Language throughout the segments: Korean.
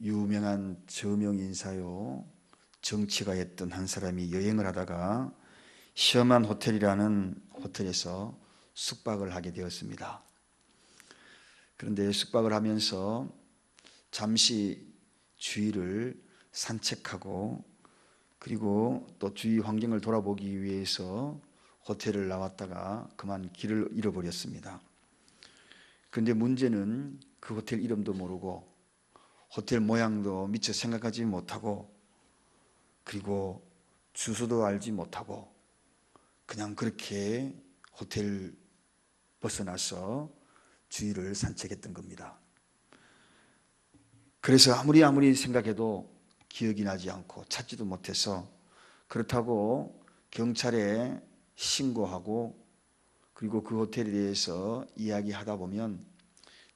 유명한 저명 인사요, 정치가였던 한 사람이 여행을 하다가 셔만 호텔이라는 호텔에서 숙박을 하게 되었습니다. 그런데 숙박을 하면서 잠시 주위를 산책하고 그리고 또 주위 환경을 돌아보기 위해서 호텔을 나왔다가 그만 길을 잃어버렸습니다. 그런데 문제는 그 호텔 이름도 모르고 호텔 모양도 미처 생각하지 못하고 그리고 주소도 알지 못하고 그냥 그렇게 호텔 벗어나서 주위를 산책했던 겁니다. 그래서 아무리 생각해도 기억이 나지 않고 찾지도 못해서 그렇다고 경찰에 신고하고 그리고 그 호텔에 대해서 이야기하다 보면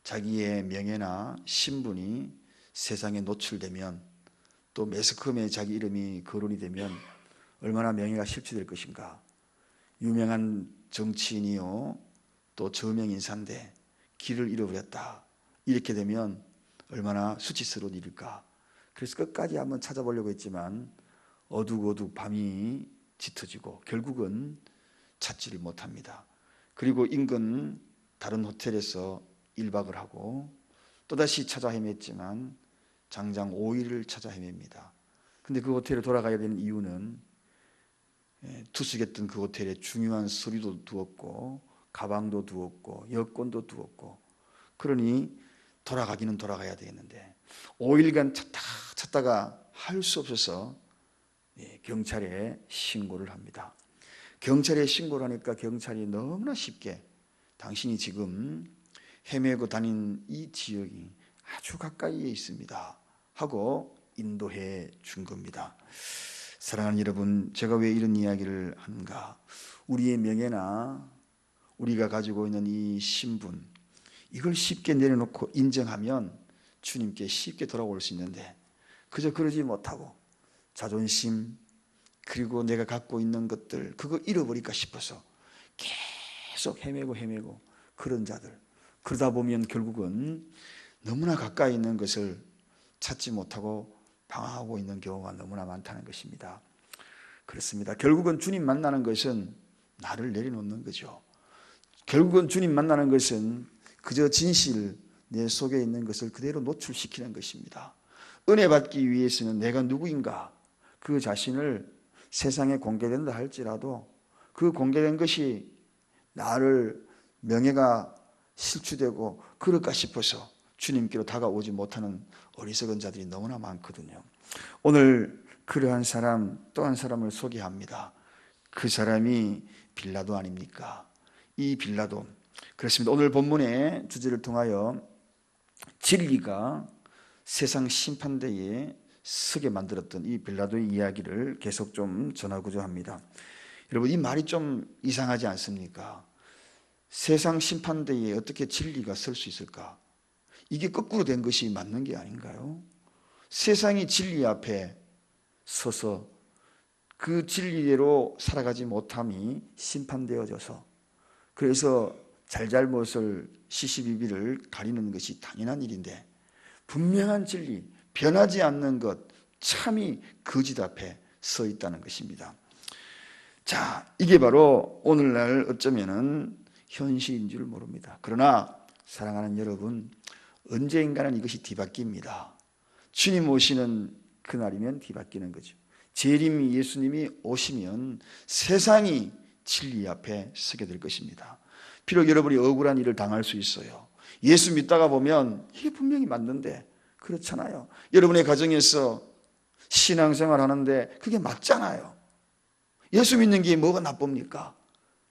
자기의 명예나 신분이 세상에 노출되면 또 매스컴에 자기 이름이 거론이 되면 얼마나 명예가 실추될 것인가. 유명한 정치인이요 또 저명인사인데 길을 잃어버렸다. 이렇게 되면 얼마나 수치스러운 일일까. 그래서 끝까지 한번 찾아보려고 했지만 어둑어둑 밤이 짙어지고 결국은 찾지를 못합니다. 그리고 인근 다른 호텔에서 1박을 하고 또다시 찾아 헤맸지만 장장 5일을 찾아 헤맵니다. 근데 그 호텔에 돌아가야 되는 이유는 투숙했던 그 호텔에 중요한 서류도 두었고 가방도 두었고 여권도 두었고 그러니 돌아가기는 돌아가야 되겠는데 5일간 찾다가 할 수 없어서 경찰에 신고를 합니다. 경찰에 신고를 하니까 경찰이 너무나 쉽게 당신이 지금 헤매고 다닌 이 지역이 아주 가까이에 있습니다 하고 인도해 준 겁니다. 사랑하는 여러분, 제가 왜 이런 이야기를 하는가? 우리의 명예나 우리가 가지고 있는 이 신분, 이걸 쉽게 내려놓고 인정하면 주님께 쉽게 돌아올 수 있는데 그저 그러지 못하고 자존심 그리고 내가 갖고 있는 것들 그거 잃어버릴까 싶어서 계속 헤매고 그런 자들, 그러다 보면 결국은 너무나 가까이 있는 것을 찾지 못하고 방황하고 있는 경우가 너무나 많다는 것입니다. 그렇습니다. 결국은 주님 만나는 것은 나를 내려놓는 거죠. 결국은 주님 만나는 것은 그저 진실, 내 속에 있는 것을 그대로 노출시키는 것입니다. 은혜 받기 위해서는 내가 누구인가 그 자신을 세상에 공개된다 할지라도 그 공개된 것이 나를 명예가 실추되고 그럴까 싶어서 주님께로 다가오지 못하는 어리석은 자들이 너무나 많거든요. 오늘 그러한 사람 또 한 사람을 소개합니다. 그 사람이 빌라도 아닙니까? 이 빌라도. 그렇습니다. 오늘 본문의 주제를 통하여 진리가 세상 심판대에 서게 만들었던 이 빌라도의 이야기를 계속 좀 전하고자 합니다. 여러분, 이 말이 좀 이상하지 않습니까? 세상 심판대에 어떻게 진리가 설 수 있을까? 이게 거꾸로 된 것이 맞는 게 아닌가요? 세상이 진리 앞에 서서 그 진리대로 살아가지 못함이 심판되어져서 그래서 잘잘못을 시시비비를 가리는 것이 당연한 일인데 분명한 진리, 변하지 않는 것, 참이 거짓 앞에 서 있다는 것입니다. 자, 이게 바로 오늘날 어쩌면은 현실인 줄 모릅니다. 그러나 사랑하는 여러분, 언젠가는 이것이 뒤바뀝니다. 주님 오시는 그날이면 뒤바뀌는 거죠. 재림 예수님이 오시면 세상이 진리 앞에 서게 될 것입니다. 비록 여러분이 억울한 일을 당할 수 있어요. 예수 믿다가 보면 이게 분명히 맞는데 그렇잖아요. 여러분의 가정에서 신앙생활 하는데 그게 맞잖아요. 예수 믿는 게 뭐가 나쁩니까?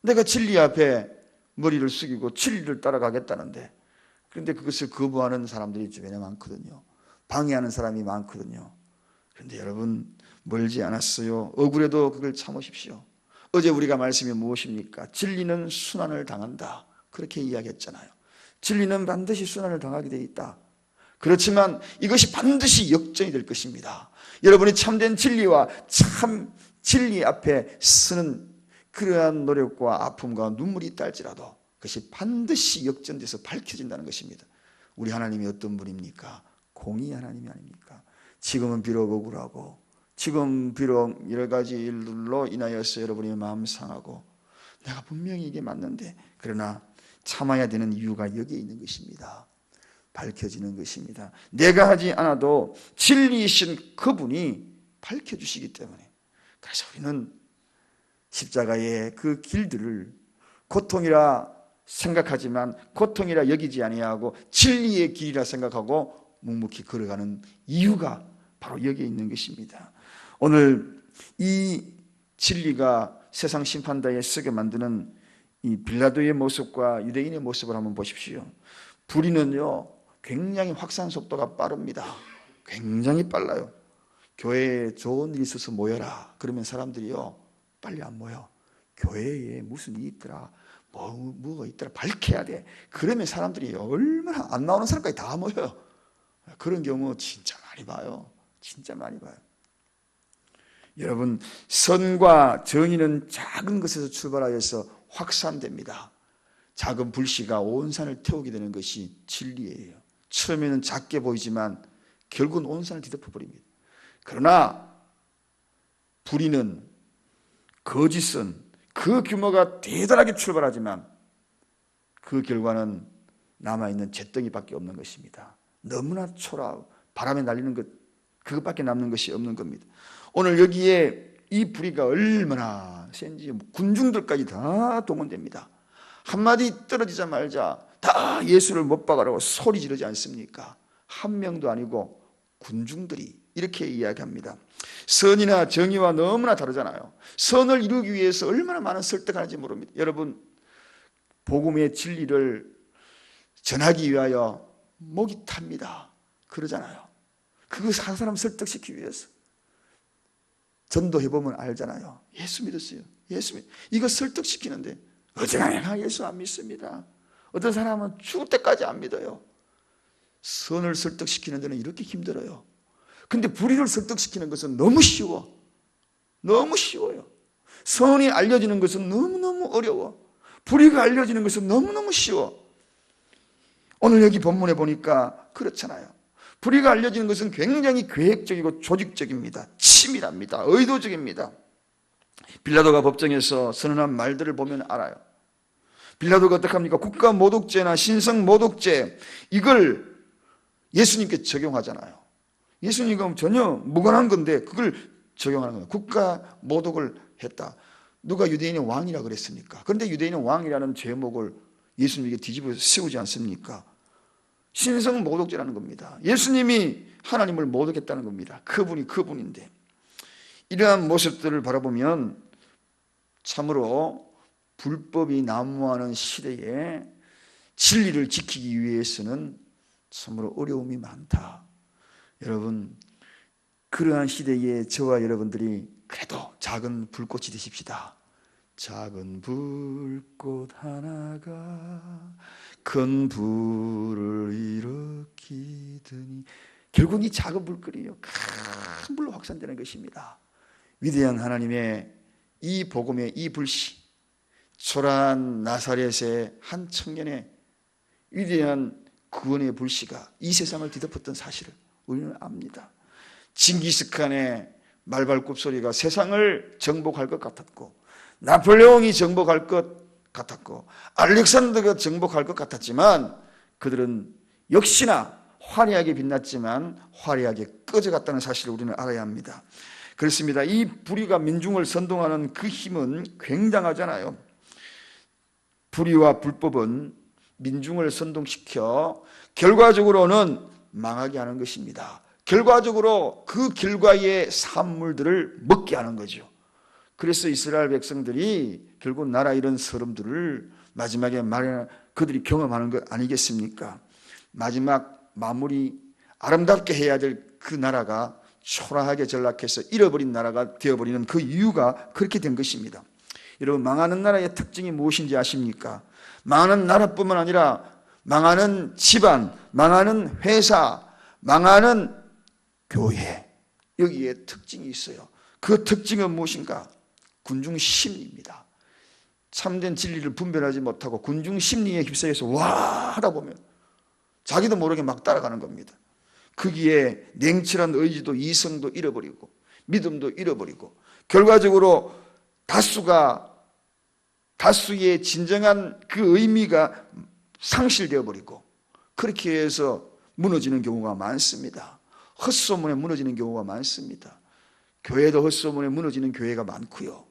내가 진리 앞에 머리를 숙이고 진리를 따라가겠다는데 그런데 그것을 거부하는 사람들이 주변에 많거든요. 방해하는 사람이 많거든요. 그런데 여러분 멀지 않았어요. 억울해도 그걸 참으십시오. 어제 우리가 말씀이 무엇입니까? 진리는 순환을 당한다. 그렇게 이야기했잖아요. 진리는 반드시 순환을 당하게 돼 있다. 그렇지만 이것이 반드시 역전이 될 것입니다. 여러분이 참된 진리와 참 진리 앞에 서는 그러한 노력과 아픔과 눈물이 있다 할지라도 그것이 반드시 역전돼서 밝혀진다는 것입니다. 우리 하나님이 어떤 분입니까? 공의 하나님이 아닙니까? 지금은 비록 억울하고, 지금 비록 여러 가지 일들로 인하여서 여러분의 마음 상하고, 내가 분명히 이게 맞는데, 그러나 참아야 되는 이유가 여기에 있는 것입니다. 밝혀지는 것입니다. 내가 하지 않아도 진리이신 그분이 밝혀주시기 때문에. 그래서 우리는 십자가의 그 길들을 고통이라 생각하지만 고통이라 여기지 아니하고 진리의 길이라 생각하고 묵묵히 걸어가는 이유가 바로 여기에 있는 것입니다. 오늘 이 진리가 세상 심판대에 서게 만드는 이 빌라도의 모습과 유대인의 모습을 한번 보십시오. 불의는요 굉장히 확산 속도가 빠릅니다. 굉장히 빨라요. 교회에 좋은 일이 있어서 모여라 그러면 사람들이요 빨리 안 모여. 교회에 무슨 일이 있더라, 뭐가 있더라, 밝혀야 돼. 그러면 사람들이 얼마나 안 나오는 사람까지 다 모여요. 그런 경우 진짜 많이 봐요. 진짜 많이 봐요. 여러분, 선과 정의는 작은 것에서 출발하여서 확산됩니다. 작은 불씨가 온 산을 태우게 되는 것이 진리예요. 처음에는 작게 보이지만 결국은 온 산을 뒤덮어버립니다. 그러나 불의는, 거짓은 그 규모가 대단하게 출발하지만 그 결과는 남아있는 잿덩이밖에 없는 것입니다. 너무나 초라하고 바람에 날리는 것, 그것밖에 남는 것이 없는 겁니다. 오늘 여기에 이 불의가 얼마나 센지 군중들까지 다 동원됩니다. 한마디 떨어지자마자 다 예수를 못 박으라고 소리 지르지 않습니까? 한 명도 아니고 군중들이 이렇게 이야기합니다. 선이나 정의와 너무나 다르잖아요. 선을 이루기 위해서 얼마나 많은 설득하는지 모릅니다. 여러분, 복음의 진리를 전하기 위하여 목이 탑니다. 그러잖아요. 그거 한 사람 설득시키기 위해서. 전도해보면 알잖아요. 예수 믿었어요. 이거 설득시키는데 어지간하면 예수 안 믿습니다. 어떤 사람은 죽을 때까지 안 믿어요. 선을 설득시키는 데는 이렇게 힘들어요. 근데 불의를 설득시키는 것은 너무 쉬워. 너무 쉬워요. 선이 알려지는 것은 너무너무 어려워. 불의가 알려지는 것은 너무너무 쉬워. 오늘 여기 본문에 보니까 그렇잖아요. 불의가 알려지는 것은 굉장히 계획적이고 조직적입니다. 치밀합니다. 의도적입니다. 빌라도가 법정에서 선언한 말들을 보면 알아요. 빌라도가 어떻게 합니까? 국가 모독죄나 신성 모독죄, 이걸 예수님께 적용하잖아요. 예수님과 전혀 무관한 건데 그걸 적용하는 거예요. 국가 모독을 했다. 누가 유대인의 왕이라 그랬습니까? 그런데 유대인의 왕이라는 제목을 예수님에게 뒤집어 세우지 않습니까? 신성 모독죄라는 겁니다. 예수님이 하나님을 모독했다는 겁니다. 그분이 그분인데. 이러한 모습들을 바라보면 참으로 불법이 난무하는 시대에 진리를 지키기 위해서는 참으로 어려움이 많다. 여러분, 그러한 시대에 저와 여러분들이 그래도 작은 불꽃이 되십시다. 작은 불꽃 하나가 큰 불을 일으키더니, 결국 이 작은 불꽃이요 큰 불로 확산되는 것입니다. 위대한 하나님의 이 복음의 이 불씨, 초라한 나사렛의 한 청년의 위대한 구원의 불씨가 이 세상을 뒤덮었던 사실을 우리는 압니다. 징기스칸의 말발굽 소리가 세상을 정복할 것 같았고, 나폴레옹이 정복할 것 같았고, 알렉산더가 정복할 것 같았지만 그들은 역시나 화려하게 빛났지만 화려하게 꺼져갔다는 사실을 우리는 알아야 합니다. 그렇습니다. 이 불의가 민중을 선동하는 그 힘은 굉장하잖아요. 불의와 불법은 민중을 선동시켜 결과적으로는 망하게 하는 것입니다. 결과적으로 그 결과의 산물들을 먹게 하는 거죠. 그래서 이스라엘 백성들이 결국 나라 이런 서름들을 마지막에 그들이 경험하는 것 아니겠습니까? 마지막 마무리 아름답게 해야 될 그 나라가 초라하게 전락해서 잃어버린 나라가 되어버리는 그 이유가 그렇게 된 것입니다. 여러분, 망하는 나라의 특징이 무엇인지 아십니까? 망하는 나라뿐만 아니라 망하는 집안, 망하는 회사, 망하는 교회, 여기에 특징이 있어요. 그 특징은 무엇인가? 군중 심리입니다. 참된 진리를 분별하지 못하고 군중 심리에 휩싸여서 와 하다 보면 자기도 모르게 막 따라가는 겁니다. 거기에 냉철한 의지도 이성도 잃어버리고 믿음도 잃어버리고 결과적으로 다수의 진정한 그 의미가 상실되어 버리고 그렇게 해서 무너지는 경우가 많습니다. 헛소문에 무너지는 경우가 많습니다. 교회도 헛소문에 무너지는 교회가 많고요.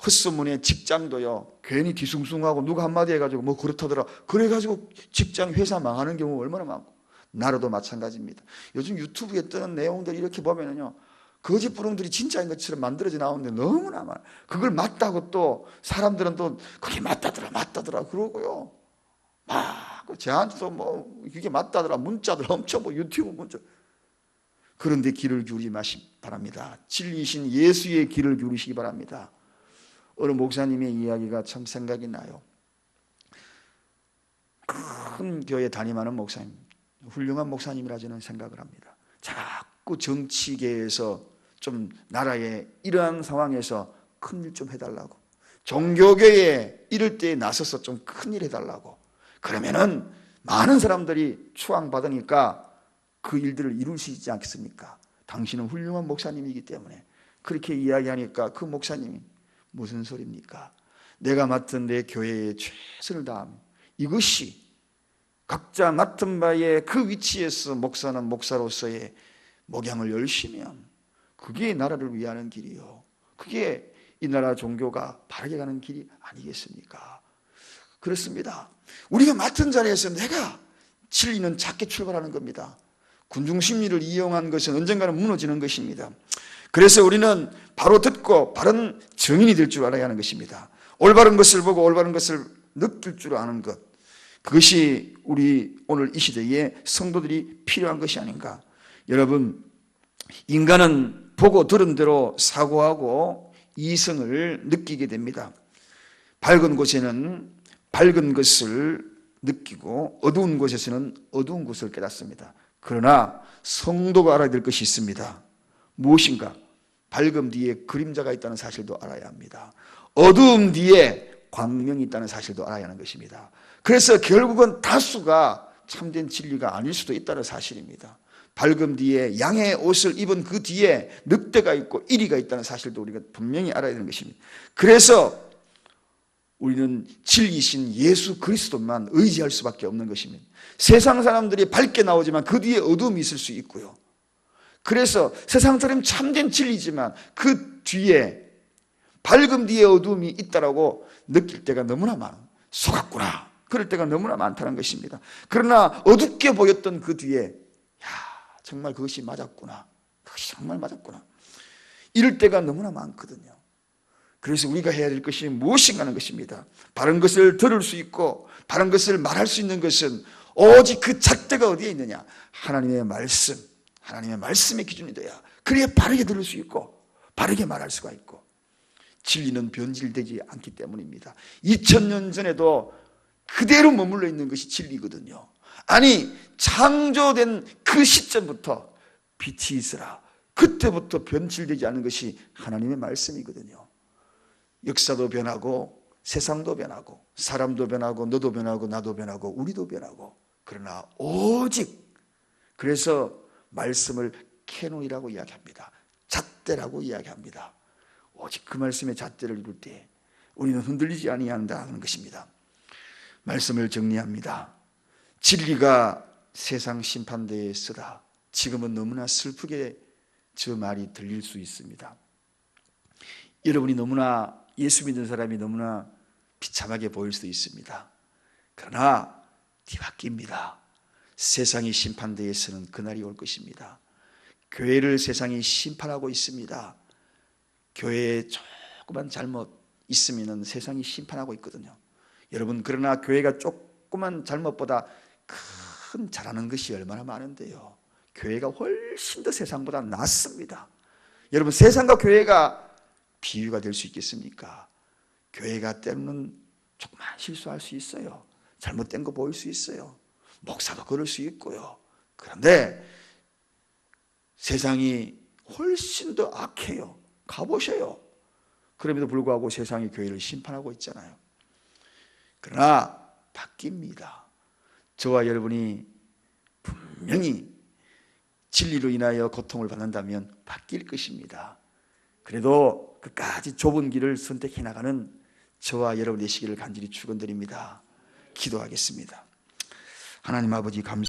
헛소문에 직장도요, 괜히 뒤숭숭하고 누가 한마디 해가지고 뭐 그렇다더라 그래가지고 직장 회사 망하는 경우가 얼마나 많고 나라도 마찬가지입니다. 요즘 유튜브에 뜨는 내용들 이렇게 보면은요, 거짓 부릉들이 진짜인 것처럼 만들어져 나오는데 너무나 많아요. 그걸 맞다고 또 사람들은 또 그게 맞다더라 그러고요. 막 저한테도 뭐 이게 맞다더라 문자들 엄청 뭐 유튜브 문자. 그런데 귀를 기울이지 마시기 바랍니다. 진리이신 예수의 귀를 기울이시기 바랍니다. 어느 목사님의 이야기가 참 생각이 나요. 큰 교회 담임하는 목사님, 훌륭한 목사님이라 저는 생각을 합니다. 자꾸 정치계에서 좀 나라의 이러한 상황에서 큰일 좀 해달라고, 종교계에 이럴 때에 나서서 좀 큰일 해달라고, 그러면은 많은 사람들이 추앙받으니까 그 일들을 이룰 수 있지 않겠습니까? 당신은 훌륭한 목사님이기 때문에. 그렇게 이야기하니까 그 목사님이 무슨 소리입니까? 내가 맡은 내 교회에 최선을 다하면 이것이 각자 맡은 바에 그 위치에서 목사는 목사로서의 목양을 열심히 하면 그게 나라를 위하는 길이요, 그게 이 나라 종교가 바르게 가는 길이 아니겠습니까? 그렇습니다. 우리가 맡은 자리에서 내가 진리는 작게 출발하는 겁니다. 군중심리를 이용한 것은 언젠가는 무너지는 것입니다. 그래서 우리는 바로 듣고 바른 증인이 될 줄 알아야 하는 것입니다. 올바른 것을 보고 올바른 것을 느낄 줄 아는 것, 그것이 우리 오늘 이 시대에 성도들이 필요한 것이 아닌가. 여러분, 인간은 보고 들은 대로 사고하고 이성을 느끼게 됩니다. 밝은 곳에는 밝은 것을 느끼고 어두운 곳에서는 어두운 것을 깨닫습니다. 그러나 성도가 알아야 될 것이 있습니다. 무엇인가? 밝음 뒤에 그림자가 있다는 사실도 알아야 합니다. 어두움 뒤에 광명이 있다는 사실도 알아야 하는 것입니다. 그래서 결국은 다수가 참된 진리가 아닐 수도 있다는 사실입니다. 밝음 뒤에 양의 옷을 입은 그 뒤에 늑대가 있고 이리가 있다는 사실도 우리가 분명히 알아야 되는 것입니다. 그래서 우리는 진리이신 예수 그리스도만 의지할 수밖에 없는 것입니다. 세상 사람들이 밝게 나오지만 그 뒤에 어두움이 있을 수 있고요. 그래서 세상 사람이 참된 진리지만 그 뒤에 밝음 뒤에 어두움이 있다라고 느낄 때가 너무나 많아. 속았구나, 그럴 때가 너무나 많다는 것입니다. 그러나 어둡게 보였던 그 뒤에 정말 그것이 맞았구나, 그것이 정말 맞았구나, 이럴 때가 너무나 많거든요. 그래서 우리가 해야 될 것이 무엇인가 하는 것입니다. 바른 것을 들을 수 있고 바른 것을 말할 수 있는 것은 오직 그 잣대가 어디에 있느냐? 하나님의 말씀, 하나님의 말씀의 기준이 돼야 그래야 바르게 들을 수 있고 바르게 말할 수가 있고, 진리는 변질되지 않기 때문입니다. 2000년 전에도 그대로 머물러 있는 것이 진리거든요. 아니, 창조된 그 시점부터 빛이 있으라, 그때부터 변질되지 않는 것이 하나님의 말씀이거든요. 역사도 변하고 세상도 변하고 사람도 변하고 너도 변하고 나도 변하고 우리도 변하고, 그러나 오직, 그래서 말씀을 캐논이라고 이야기합니다. 잣대라고 이야기합니다. 오직 그 말씀의 잣대를 이룰 때 우리는 흔들리지 아니한다는 것입니다. 말씀을 정리합니다. 진리가 세상 심판대에 서다. 지금은 너무나 슬프게 저 말이 들릴 수 있습니다. 여러분이 너무나, 예수 믿는 사람이 너무나 비참하게 보일 수도 있습니다. 그러나 뒤바뀝니다. 세상이 심판대에 서는 그날이 올 것입니다. 교회를 세상이 심판하고 있습니다. 교회에 조그만 잘못 있으면 세상이 심판하고 있거든요. 여러분, 그러나 교회가 조그만 잘못보다 큰 잘하는 것이 얼마나 많은데요. 교회가 훨씬 더 세상보다 낫습니다. 여러분, 세상과 교회가 비유가 될 수 있겠습니까? 교회가 때로는 조금만 실수할 수 있어요. 잘못된 거 보일 수 있어요. 목사도 그럴 수 있고요. 그런데 세상이 훨씬 더 악해요. 가보셔요. 그럼에도 불구하고 세상이 교회를 심판하고 있잖아요. 그러나 바뀝니다. 저와 여러분이 분명히 진리로 인하여 고통을 받는다면 바뀔 것입니다. 그래도 끝까지 좁은 길을 선택해 나가는 저와 여러분 되시기를 간절히 축원드립니다. 기도하겠습니다. 하나님 아버지 감사합니다.